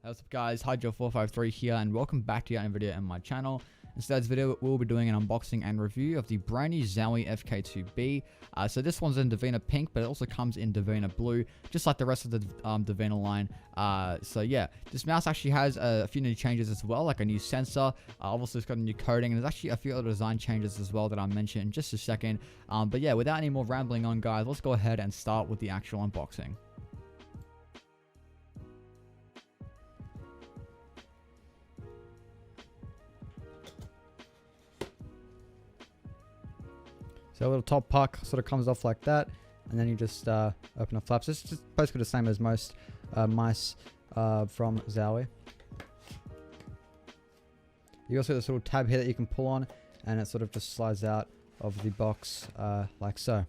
What's up guys, Hydro453 here and welcome back to yet another video on my channel. In today's video we'll be doing an unboxing and review of the brand new Zowie FK2-B. So this one's in Divina pink, but it also comes in Divina blue, just like the rest of the Divina line. So yeah, this mouse actually has a few new changes as well, like a new sensor. Obviously it's got a new coating, and there's actually a few other design changes as well that I'll mention in just a second. But yeah, without any more rambling on guys, let's go ahead and start with the actual unboxing. So a little top puck sort of comes off like that, and then you just open the flaps. It's just basically the same as most mice from Zowie. You also have this little tab here that you can pull on, and it sort of just slides out of the box like so.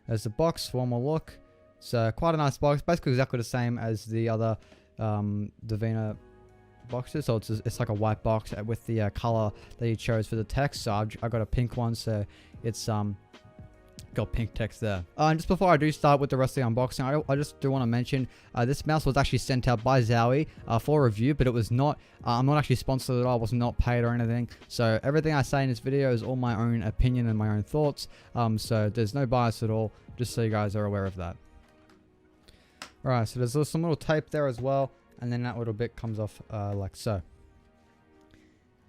There's the box for one more look. So quite a nice box, basically exactly the same as the other Divina boxes. So it's like a white box with the color that you chose for the text. So I got a pink one, so it's got pink text there. And just before I do start with the rest of the unboxing, I just do want to mention this mouse was actually sent out by Zowie for review, but it was not I'm not actually sponsored at all. I was not paid or anything, so everything I say in this video is all my own opinion and my own thoughts, so there's no bias at all, just so you guys are aware of that. Alright, so there's some little tape there as well, and then that little bit comes off like so.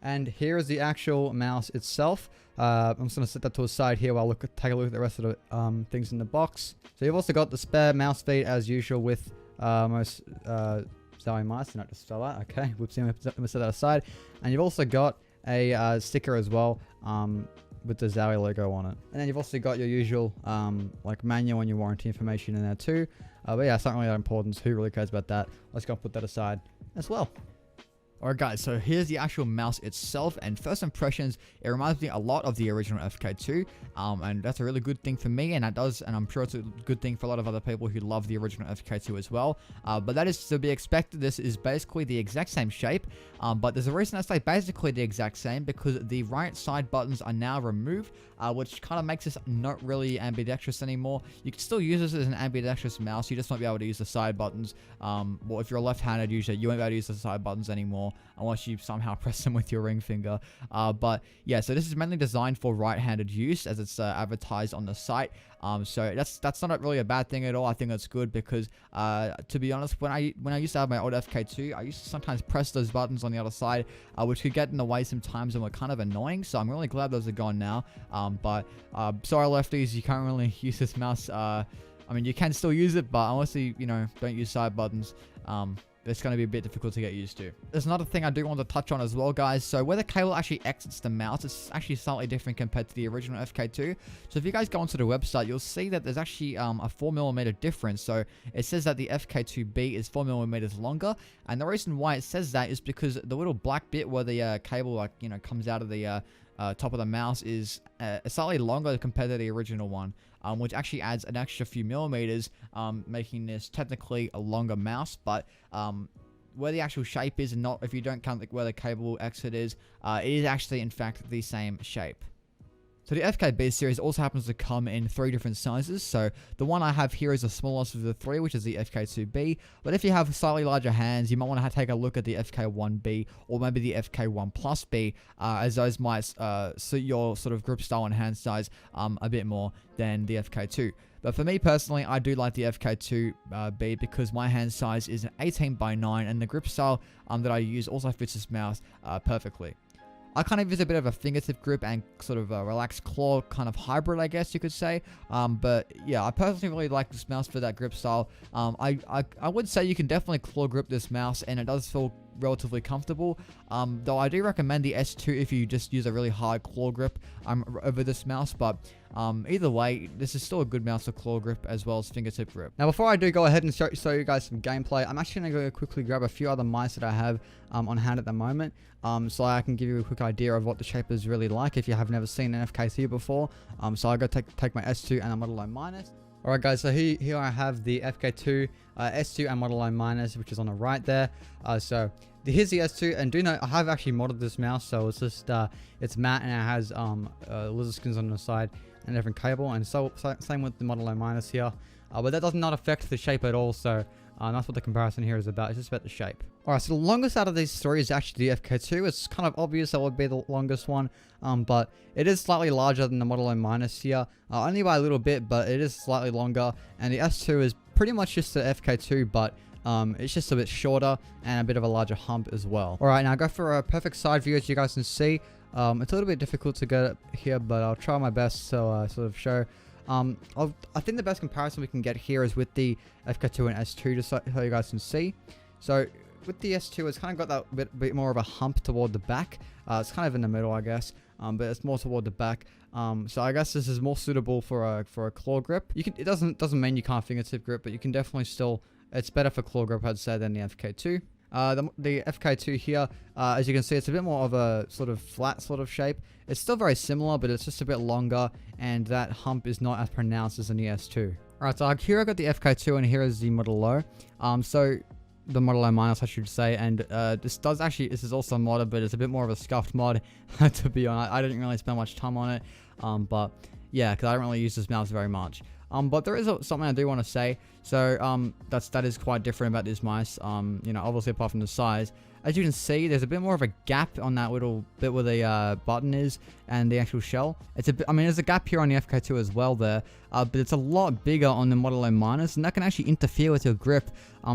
And here is the actual mouse itself. I'm just going to set that to the side here while I take a look at the rest of the things in the box. So you've also got the spare mouse feet as usual with most Zowie mice. Not just fell out. Okay, whoopsie, let me set that aside. And you've also got a sticker as well with the Zowie logo on it. And then you've also got your usual like manual and your warranty information in there too. But yeah, it's not really that important, so who really cares about that? Let's go put that aside as well. Alright guys, so here's the actual mouse itself, and first impressions, it reminds me a lot of the original FK2, and that's a really good thing for me, and I'm sure it's a good thing for a lot of other people who love the original FK2 as well, but that is to be expected. This is basically the exact same shape, but there's a reason I say basically the exact same, because the right side buttons are now removed, which kind of makes this not really ambidextrous anymore. You can still use this as an ambidextrous mouse, you just won't be able to use the side buttons. Well, if you're a left-handed user, you won't be able to use the side buttons anymore, unless you somehow press them with your ring finger. But yeah, so this is mainly designed for right-handed use, as it's advertised on the site. So that's not really a bad thing at all. I think that's good, because to be honest, when I used to have my old FK2, I used to sometimes press those buttons on the other side, which could get in the way sometimes and were kind of annoying. So I'm really glad those are gone now. But sorry lefties, you can't really use this mouse. I mean, you can still use it, but unless you don't use side buttons, it's going to be a bit difficult to get used to. There's another thing I do want to touch on as well, guys. So where the cable actually exits the mouse, it's actually slightly different compared to the original FK2. So if you guys go onto the website, you'll see that there's actually a 4mm difference. So it says that the FK2-B is 4mm longer, and the reason why it says that is because the little black bit where the cable comes out of the top of the mouse is slightly longer compared to the original one, which actually adds an extra few millimeters, making this technically a longer mouse. But where the actual shape is, and not if you don't count where the cable exit is, it is actually in fact the same shape. So the FK2-B series also happens to come in 3 different sizes. So the one I have here is the smallest of the 3, which is the FK2-B. But if you have slightly larger hands, you might want to take a look at the FK1-B or maybe the FK1+B, as those might suit your sort of grip style and hand size a bit more than the FK2. But for me personally, I do like the FK2-B because my hand size is an 18:9, and the grip style that I use also fits this mouse perfectly. I kind of use a bit of a fingertip grip and sort of a relaxed claw kind of hybrid, I guess you could say. But yeah, I personally really like this mouse for that grip style. I would say you can definitely claw grip this mouse, and it does feel relatively comfortable. Though I do recommend the S2 if you just use a really hard claw grip over this mouse. But either way, this is still a good mouse for claw grip as well as fingertip grip. Now, before I do go ahead and show you guys some gameplay, I'm actually going to go quickly grab a few other mice that I have on hand at the moment, so I can give you a quick idea of what the shape is really like if you have never seen an FK2 before. So I'll go take my S2 and a Model Line Minus. Alright guys, so here I have the FK2 S2 and Model Line Minus, which is on the right there. So here's the S2, and do note I have actually modded this mouse, so it's just it's matte and it has lizard skins on the side and a different cable, and so same with the Model Line Minus here. but that does not affect the shape at all. So that's what the comparison here is about. It's just about the shape. Alright, so the longest out of these three is actually the FK2. It's kind of obvious that would be the longest one, but it is slightly larger than the Model M Minus here. Only by a little bit, but it is slightly longer. And the S2 is pretty much just the FK2, but it's just a bit shorter and a bit of a larger hump as well. Alright, now go for a perfect side view as you guys can see. It's a little bit difficult to get it here, but I'll try my best to sort of show. I think the best comparison we can get here is with the FK2 and S2, just so you guys can see. So with the S2, it's kind of got that bit more of a hump toward the back. It's kind of in the middle, I guess, but it's more toward the back. So I guess this is more suitable for a claw grip. It doesn't mean you can't fingertip grip, but you can definitely still. It's better for claw grip, I'd say, than the FK2. The FK2 here, as you can see, it's a bit more of a sort of flat sort of shape. It's still very similar, but it's just a bit longer, and that hump is not as pronounced as in the S2. Alright, so here I got the FK2, and here is the Model O. So the Model O Minus, I should say, and this is also a mod, but it's a bit more of a scuffed mod, to be honest. I didn't really spend much time on it, but yeah, because I don't really use this mouse very much. But there is something I do want to say. So that is quite different about this mice. You know, obviously apart from the size, as you can see, there's a bit more of a gap on that little bit where the button is and the actual shell. I mean, there's a gap here on the FK2 as well there, but it's a lot bigger on the Model M Minus, and that can actually interfere with your grip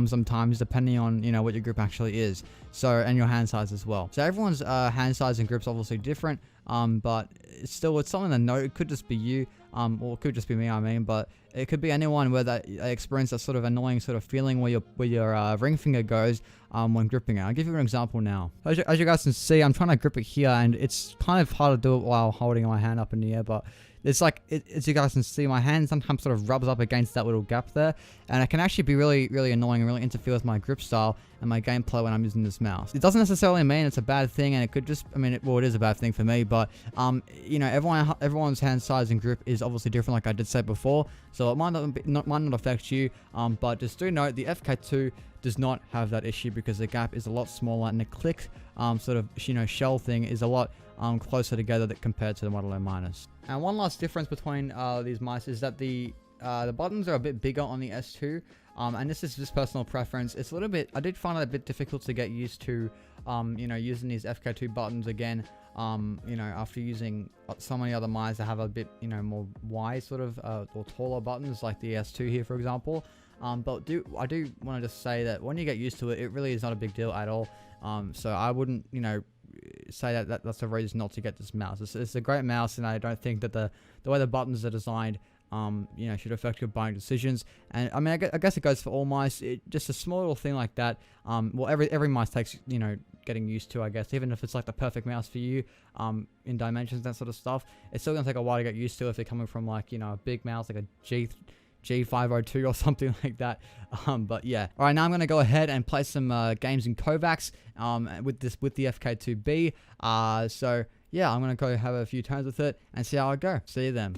sometimes, depending on what your grip actually is. So, and your hand size as well. So everyone's hand size and grip's obviously different, but it's something to note. It could just be you. Or it could just be me, I mean, but it could be anyone where they experience that sort of annoying sort of feeling where your ring finger goes when gripping it. I'll give you an example now. As you guys can see, I'm trying to grip it here, and it's kind of hard to do it while holding my hand up in the air, but it's like, as you guys can see, my hand sometimes sort of rubs up against that little gap there, and it can actually be really, really annoying and really interfere with my grip style and my gameplay when I'm using this mouse. It doesn't necessarily mean it's a bad thing, and it could just, well, it is a bad thing for me, but, everyone's hand size and grip is obviously different, like I did say before, so it might not affect you, but just do note, the FK2 does not have that issue because the gap is a lot smaller, and the click sort of shell thing is a lot closer together compared to the Model M Minus. And one last difference between these mice is that the buttons are a bit bigger on the S2, and this is just personal preference. It's a little bit, I did find it a bit difficult to get used to, using these FK2 buttons again, after using so many other mice that have a bit, more wide sort of, or taller buttons like the S2 here, for example. But I do want to just say that when you get used to it, it really is not a big deal at all. So I wouldn't, say that's a reason not to get this mouse. It's a great mouse, and I don't think that the way the buttons are designed, should affect your buying decisions. And I mean, I guess it goes for all mice. Just a small little thing like that. Well, every mice takes, getting used to, I guess. Even if it's like the perfect mouse for you, in dimensions, that sort of stuff, it's still gonna take a while to get used to if you're coming from like, a big mouse like a G502 or something like that. But yeah. Alright, now I'm going to go ahead and play some games in Kovacs with the FK2-B. So yeah, I'm going to go have a few turns with it and see how I go. See you then.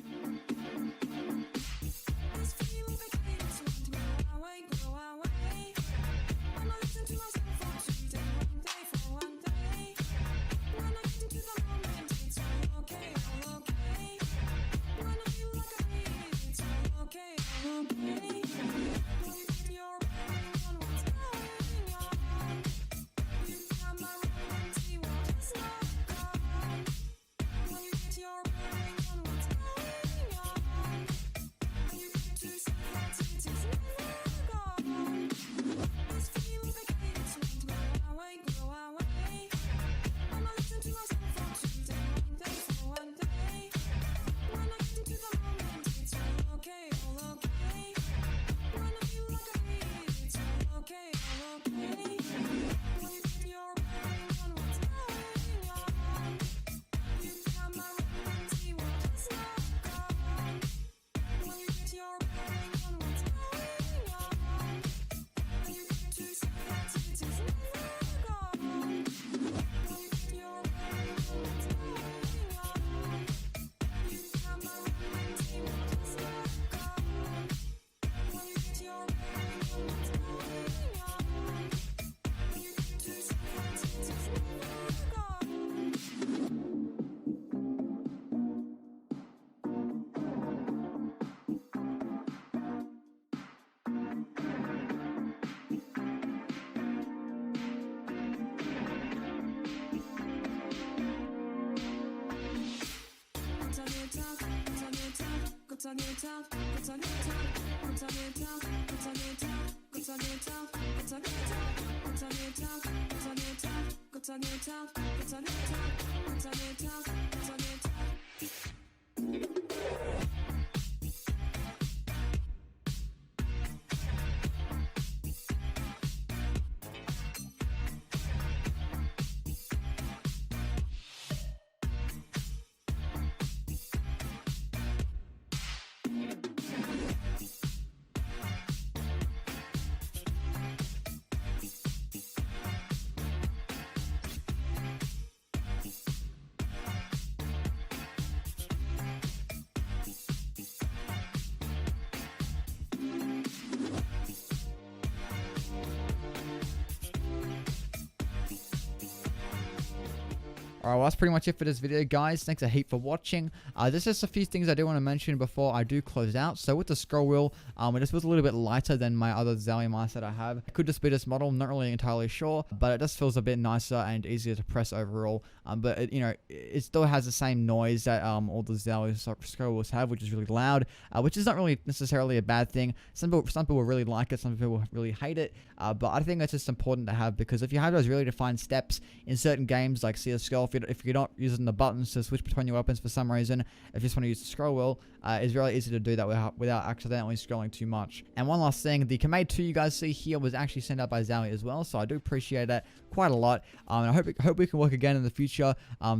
Alright, well that's pretty much it for this video, guys. Thanks a heap for watching. There's just a few things I do want to mention before I do close out. So with the scroll wheel, it just feels a little bit lighter than my other Zowie mice that I have. It could just be this model, I'm not really entirely sure, but it just feels a bit nicer and easier to press overall. But it still has the same noise that all the Zowie scroll wheels have, which is really loud, which is not really necessarily a bad thing. Some people really like it, some people really hate it, but I think that's just important to have, because if you have those really defined steps in certain games like CSGO, if you're not using the buttons to switch between your weapons for some reason, if you just want to use the scroll wheel, it's really easy to do that without accidentally scrolling too much. And one last thing, the Camade 2 you guys see here was actually sent out by Zowie as well, so I do appreciate that quite a lot. And I hope we can work again in the future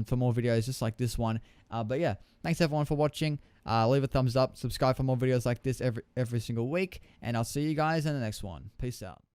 for more videos just like this one. But yeah, thanks everyone for watching. Leave a thumbs up, subscribe for more videos like this every single week, and I'll see you guys in the next one. Peace out.